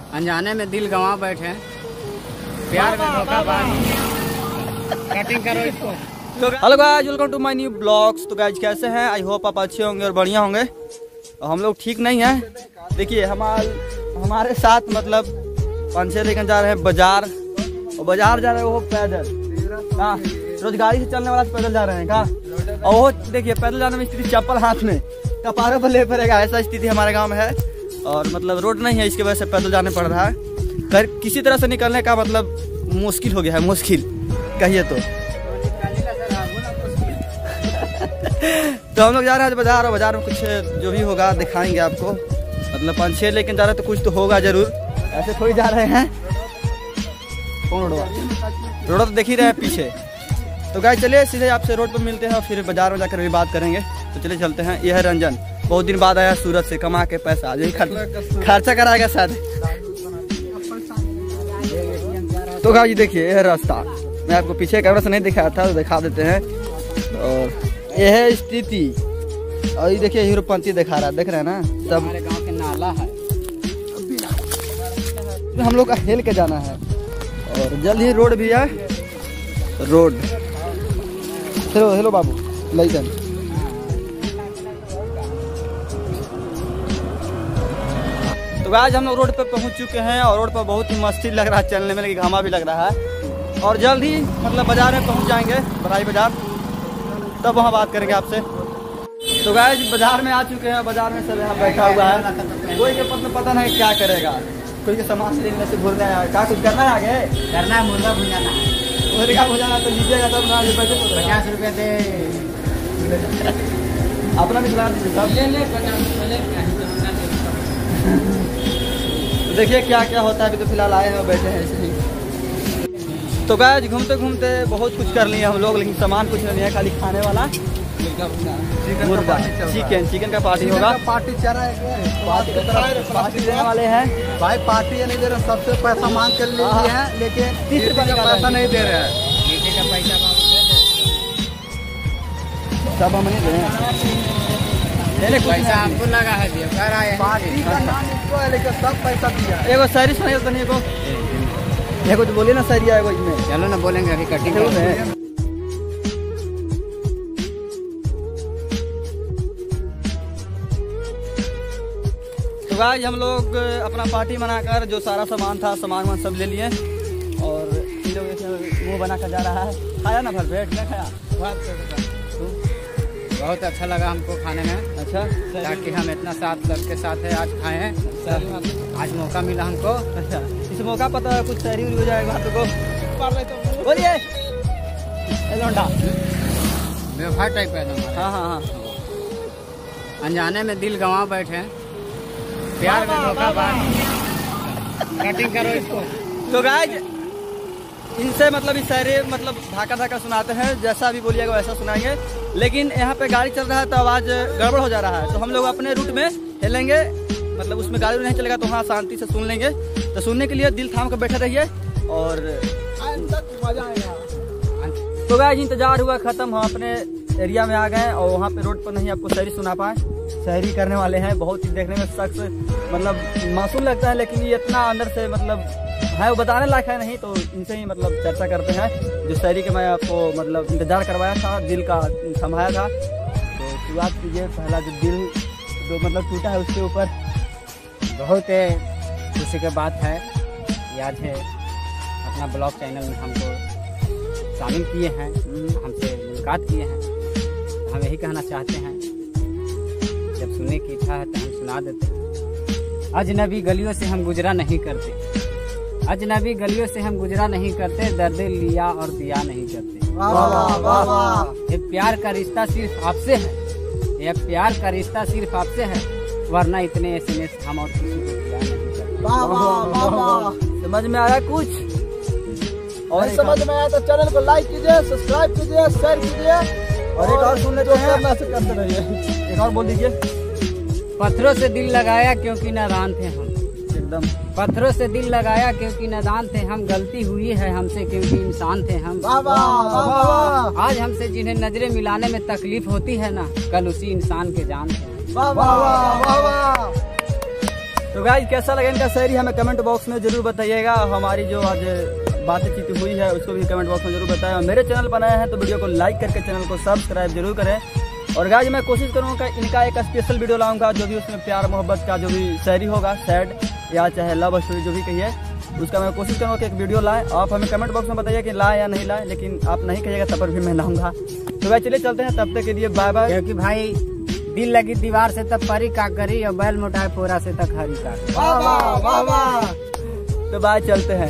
अनजाने में दिल गंवा बैठे, प्यार में धोखाबाज। कटिंग करो इसको। Hello guys, welcome to my new blogs. तो गाइस कैसे हैं? आई होप आप अच्छे होंगे और बढ़िया होंगे। हम लोग ठीक नहीं हैं। देखिए हमारे साथ मतलब 5-6 लेकर जा रहे हैं बाजार, और बाजार जा रहे हैं वो पैदल। हाँ, रोज गाड़ी से चलने वाला पैदल जा रहे हैं का। और वो देखिए पैदल जाने में स्थिति चप्पल हाथ में कपारे पर ले पड़ेगा, ऐसा स्थिति हमारे गाँव में है। और मतलब रोड नहीं है, इसकी वजह से पैदल जाने पड़ रहा है। किसी तरह से निकलने का मतलब मुश्किल हो गया है, मुश्किल कहिए तो। तो हम लोग जा रहे हैं बाजार, और बाजार में कुछ जो भी होगा दिखाएंगे आपको। मतलब 5-6 लेकिन जा रहे हैं तो कुछ तो होगा जरूर, ऐसे थोड़ी जा रहे हैं। कौन रोड तो देख ही रहे हैं पीछे। तो गाइस चलिए सीधे आपसे रोड पर मिलते हैं और फिर बाजार में जाकर भी बात करेंगे। तो चलिए चलते हैं। यह है रंजन, बहुत दिन बाद आया सूरत से कमा के पैसा, यही खर्चा कराएगा शायद। तो गाइस देखिए यह रास्ता, मैं आपको पीछे कैमरा से नहीं दिखाया था, तो दिखा देते हैं। और यह है स्थिति, और ये देखिए हीरोपंती दिखा रहा है, देख रहे हैं ना सब। हमारे गांव के नाला है, हम लोग का हेल के जाना है, और जल्द ही रोड भी है। रोड हेलो हेलो बाबू लाइसन। तो गाइस हम लोग रोड पे पहुंच चुके हैं, और रोड पर बहुत ही मस्ती लग रहा है चलने में, लेकिन घामा भी लग रहा है। और जल्द ही मतलब बाजार में पहुंच जाएंगे, बराई बाजार, तब वहाँ बात करेंगे आपसे। तो गाइस बाजार में आ चुके हैं। बाजार में सब यहाँ बैठा हुआ है, कोई के पता नहीं क्या करेगा। कोई के सामान लेने से भूलना है, क्या कुछ करना है आगे करना है, मुर्गा भुजाना है। मुर्गा भुजाना तो लीजिएगा तब ना, 50 रुपये दे। अपना भी खिला दीजिए सब। तो देखिए क्या क्या होता है। अभी तो फिलहाल आए हैं और बैठे हैं ऐसे ही। तो गाइस घूमते घूमते बहुत कुछ कर लिए हम लोग, लेकिन सामान कुछ नहीं है, खाली खाने वाला मुर्गा, चिकन का पार्टी होगा। पार्टी चल रहा है, पार्टी देने वाले हैं भाई। पार्टी नहीं दे रहे, सबसे पैसा मांग कर लिए हैं, लेकिन 30 रुपये का पैसा नहीं दे रहे हैं। नीचे का पैसा सब हम नहीं दे रहे हैं, पैसा आपको लगा है, दिया कर आए हैं। पार्टी का नाम इसको है, लेकिन सब पैसा दिया है। एगो शायरी सुनाइए तो नहीं, एगो तो बोलिए ना शायरी आएगा इसमें। चलो ना बोलेंगे, अभी कटिंग है। तो गाइस हम लोग अपना पार्टी मनाकर जो सारा सामान था, सामान सब ले लिए, और इन लोग ऐसे वो बना कर जा रहा है। खाया ना भर पेट? क्या खाया? बहुत अच्छा लगा हमको खाने में। अच्छा, ताकि हम इतना साथ सबके साथ है आज खाए हैं। आज मौका मिला हमको। अच्छा, इस मौका पता है कुछ शहरी हो जाएगा आप को। बोलिए लौंडा व्यवहार टाइप है ना। हाँ हाँ हाँ। अनजाने में दिल गंवा बैठे, प्यार में धोखाबाज। कटिंग करो इसको। तो गाइस इनसे मतलब इस शायरी मतलब धाका सुनाते हैं, जैसा भी बोलिएगा वैसा सुनाएंगे। लेकिन यहाँ पे गाड़ी चल रहा है तो आवाज़ गड़बड़ हो जा रहा है, तो हम लोग अपने रूट में हिलेंगे, मतलब उसमें गाड़ी नहीं चलेगा, तो वहाँ शांति से सुन लेंगे। तो सुनने के लिए दिल थाम कर बैठे रहिए, और मजा आएगा। तो गाइस इंतजार हुआ खत्म, हम अपने एरिया में आ गए, और वहाँ पे रोड पर नहीं आपको शायरी सुना पाए। शायरी करने वाले हैं, बहुत ही देखने में शख्स मतलब मासूम लगता है, लेकिन ये इतना अंदर से मतलब है, वो बताने लायक है नहीं। तो इनसे ही मतलब चर्चा करते हैं, जो शायरी के मैं आपको मतलब इंतजार करवाया था, दिल का थमाया था। तो शुरुआत कीजिए, पहला जो दिल जो मतलब टूटा है उसके ऊपर। बहुत खुशी की बात है, याद है अपना ब्लॉग चैनल में हमको शामिल किए हैं, हमसे मुलाकात किए हैं। तो हम यही कहना चाहते हैं, जब सुनने की इच्छा है तो हम सुना देते हैं। अजनबी गलियों से हम गुजरा नहीं करते, अजनबी गलियों से हम गुजरा नहीं करते, दर्द लिया और दिया नहीं करते। वाह वाह वाह वाह। ये प्यार का रिश्ता सिर्फ आपसे है, ये प्यार का रिश्ता सिर्फ आपसे है, वरना इतने SMS हम और किसी को दिया नहीं करते। वाह वाह वाह वाह। समझ में आ रहा है कुछ? और समझ में आया तो चैनल को लाइक कीजिए, सब्सक्राइब कीजिए, शेयर कीजिए, और एक और सुन लेते हैं, करते रहिए। एक और बोल दीजिए। पत्थरों से दिल लगाया क्योंकि नादान थे हम, एकदम पत्थरों से दिल लगाया क्योंकि नादान थे हम, गलती हुई है हमसे क्योंकि इंसान थे हम। वाह वाह वाह वाह। आज हमसे जिन्हें नजरें मिलाने में तकलीफ होती है ना, कल उसी इंसान के जान थे। वाह वाह वाह वाह वाह। तो गाइस कैसा लगा इनका शायरी हमें कमेंट बॉक्स में जरूर बताइएगा। हमारी जो आज बातचीत हुई है उसको भी कमेंट बॉक्स में जरूर बताएं। और मेरे चैनल बनाए हैं तो वीडियो को लाइक करके चैनल को सब्सक्राइब जरूर करें। और गाइस मैं कोशिश करूँगा इनका एक स्पेशल वीडियो लाऊंगा, जो भी उसमें प्यार मोहब्बत का जो भी शायरी होगा, सैड या चाहे लव स्टोरी जो भी कहिए, उसका मैं कोशिश करूँगा कि एक वीडियो लाए। आप हमें कमेंट बॉक्स में बताइए कि लाए या नहीं लाए, लेकिन आप नहीं कहिएगा तब पर भी मैं लाऊंगा। तो भाई चलिए चलते हैं, तब तक के लिए बाय बाय। क्योंकि भाई दिल लगी दीवार से तब परी का करी और बैल मोटाए पोरा से तक हरी का। वाह वाह वाह वाह। तो बाय, चलते हैं।